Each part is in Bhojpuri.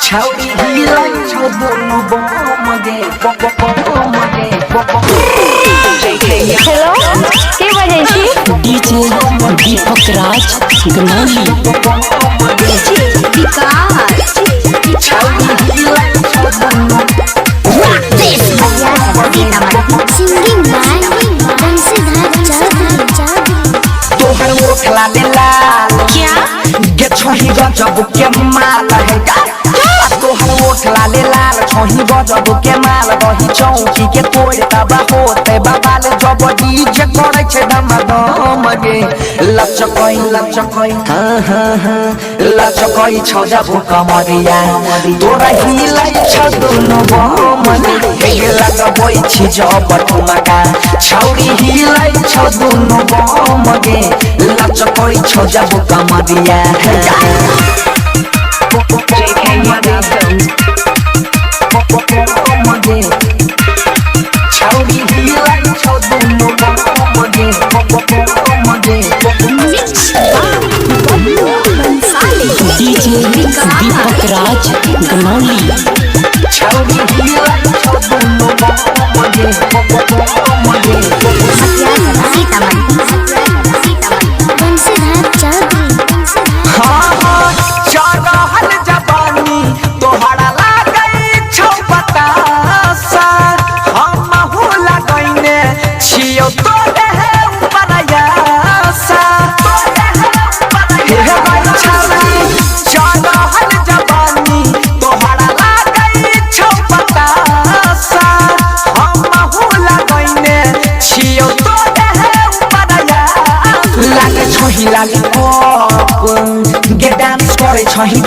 छौरी हिलाई छौ दोनों बमगे हेलो के बजै छी डीजे दीपक राज गनौली छौरी हिलाई छौ दोनों सिंगिंग बाय बंसीधर चौधरी तोहर ओखला दे लाल क्या गे छोही गजब के माल है का तोहर ओखला दे लाल छोही गजब के माल रही चौकी के तोड़ तबा होते बाबाल जब डीजे करे छे धमाधम गे लचकई लचकई छौ जब कमरिया तोरा हिलाई छ दोनों बमगे हे लगबै छी जब ठुमका छौरी हिलाई छ दोनों बमगे लचकई छौ जब कमरिया छौरी हिलाई छ दोनों बमगे डीजे दीपक राज गनौली छौरी हिलाई छ दोनों बमगे बंसीधर चौधरी चढ़ल जवानी तोहरा लागै छौ बतासा हमहु लगैने छियौ तोरे हे उपरयासा चढ़ल जवानी तोहरा लागै छौ बतासा हमहु लगैने छियौ तोरे हे उपरयासा लागे छोही लागे गे डांस करे छही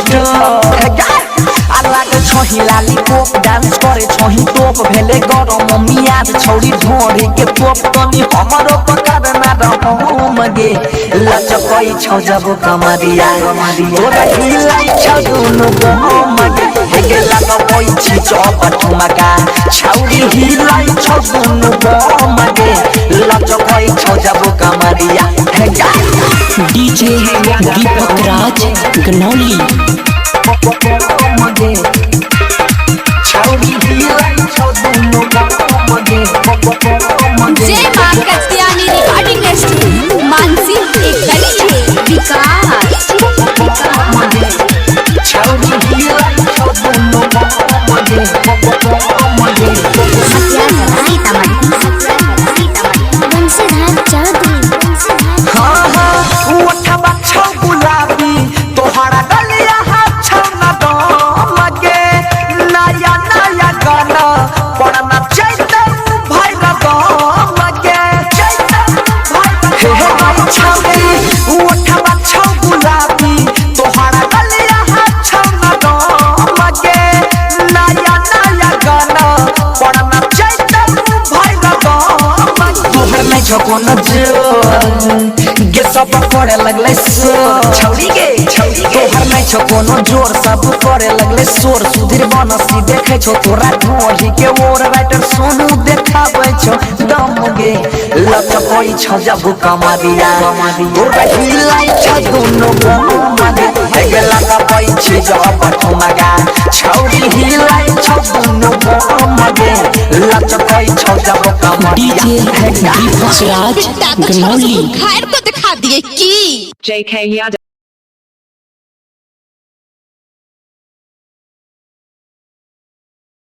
लागे छही लाली पोप डांस करे छही टोप भेले गरम मियाद छौरी ढोरी के पोप तनी हमरो पकड़ ना रहम गे लचकई छौ जब कमरिया तोरा हिलाई छौ दुनु बम गे गे लगबै छी चौप ठुमका छौरी हिलाई छौ दुनु बम गे लचकई छौ जब कमरिया डीजे दीपक राज गनौली छौरी हिलाई छौ दोनों बमगे जय मां कत्यानी रिकॉर्डिंग स्टूडियो मानसी एक गली है विकास छौरी हिलाई छौ दोनों बमगे बंसीधर चौधरी उठबा छौ गुलाबी तोहरा गलिया हाथ छौ न दमगे नया नया गाना पढ़ना चैते भाई न दमगे छौरी उठबा छौ गुलाबी तोहरा गलिया हाथ छौ न दमगे नया नया गाना पढ़ना चैते भाई न दमगे तोहर नहीं छौ कोनो गे सब करे लगले छौरी गे तोहर नहीं छौ कोनो जोर सब करे लगले शोर सुधीर बनसी देखे छौ तोरा ढोली के ओर राइटर सोनू देखाबै छौ दम गे लचकई छौ जब कमरिया तोरा हिलाई छौ दोनों बमगे गे लगबै छी जब ठुमका छौरी हिलाई छौ दोनों बमगे लचकई छौ जब कमरिया डीजे दीपक राज गनौली खैर को दिखा दिए की JK Yadav.